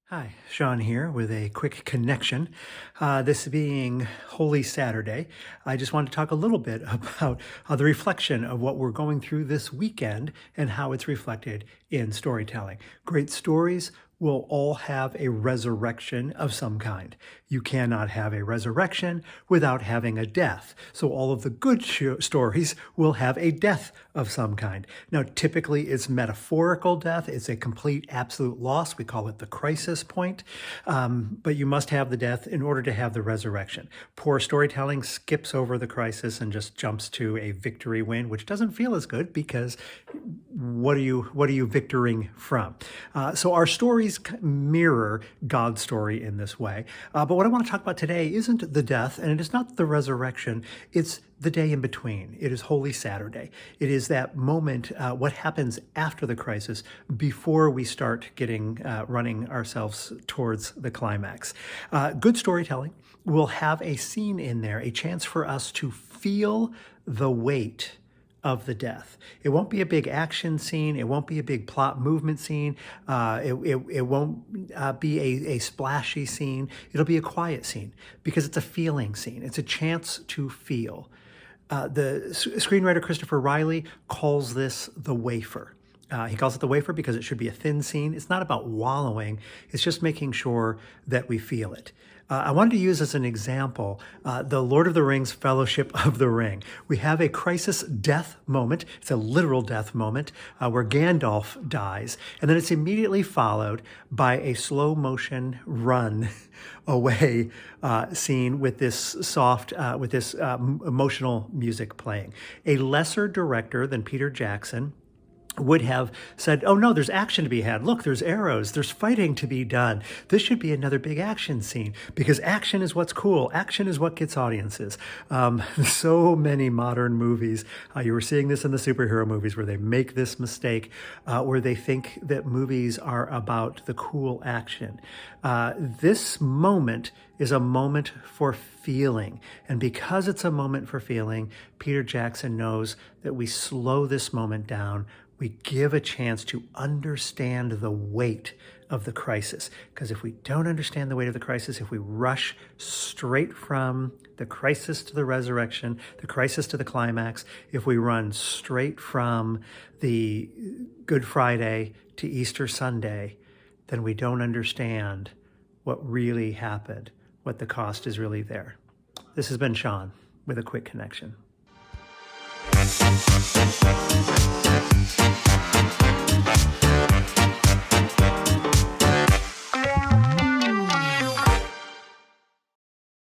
Hi, Sean here with a quick connection. This being Holy Saturday, I just want to talk a little bit about the reflection of what we're going through this weekend and how it's reflected in storytelling. Great stories will all have a resurrection of some kind. You cannot have a resurrection without having a death. So all of the good stories will have a death of some kind. Now, typically it's metaphorical death. It's a complete absolute loss. We call it the crisis point. But you must have the death in order to have the resurrection. Poor storytelling skips over the crisis and just jumps to a victory win, which doesn't feel as good because what are you victoring from? So our stories mirror God's story in this way. But what I want to talk about today isn't the death, and it is not the resurrection. It's the day in between. It is Holy Saturday. It is that moment, what happens after the crisis, before we start running ourselves towards the climax. Good storytelling will have a scene in there, a chance for us to feel the weight of the death. It won't be a big action scene. It won't be a big plot movement scene. It won't be a splashy scene. It'll be a quiet scene because it's a feeling scene. It's a chance to feel. The screenwriter Christopher Riley calls this the Wafer. He calls it the Wafer because it should be a thin scene. It's not about wallowing. It's just making sure that we feel it. I wanted to use as an example the Lord of the Rings Fellowship of the Ring. We have a crisis death moment. It's a literal death moment where Gandalf dies. And then it's immediately followed by a slow motion run away scene with this soft, emotional music playing. A lesser director than Peter Jackson would have said, oh no, there's action to be had. Look, there's arrows, there's fighting to be done. This should be another big action scene because action is what's cool. Action is what gets audiences. So many modern movies, you were seeing this in the superhero movies where they make this mistake, where they think that movies are about the cool action. This moment is a moment for feeling. And because it's a moment for feeling, Peter Jackson knows that we slow this moment down. We give a chance to understand the weight of the crisis. Because if we don't understand the weight of the crisis, if we rush straight from the crisis to the resurrection, the crisis to the climax, if we run straight from the Good Friday to Easter Sunday, then we don't understand what really happened, what the cost is really there. This has been Sean with a quick connection.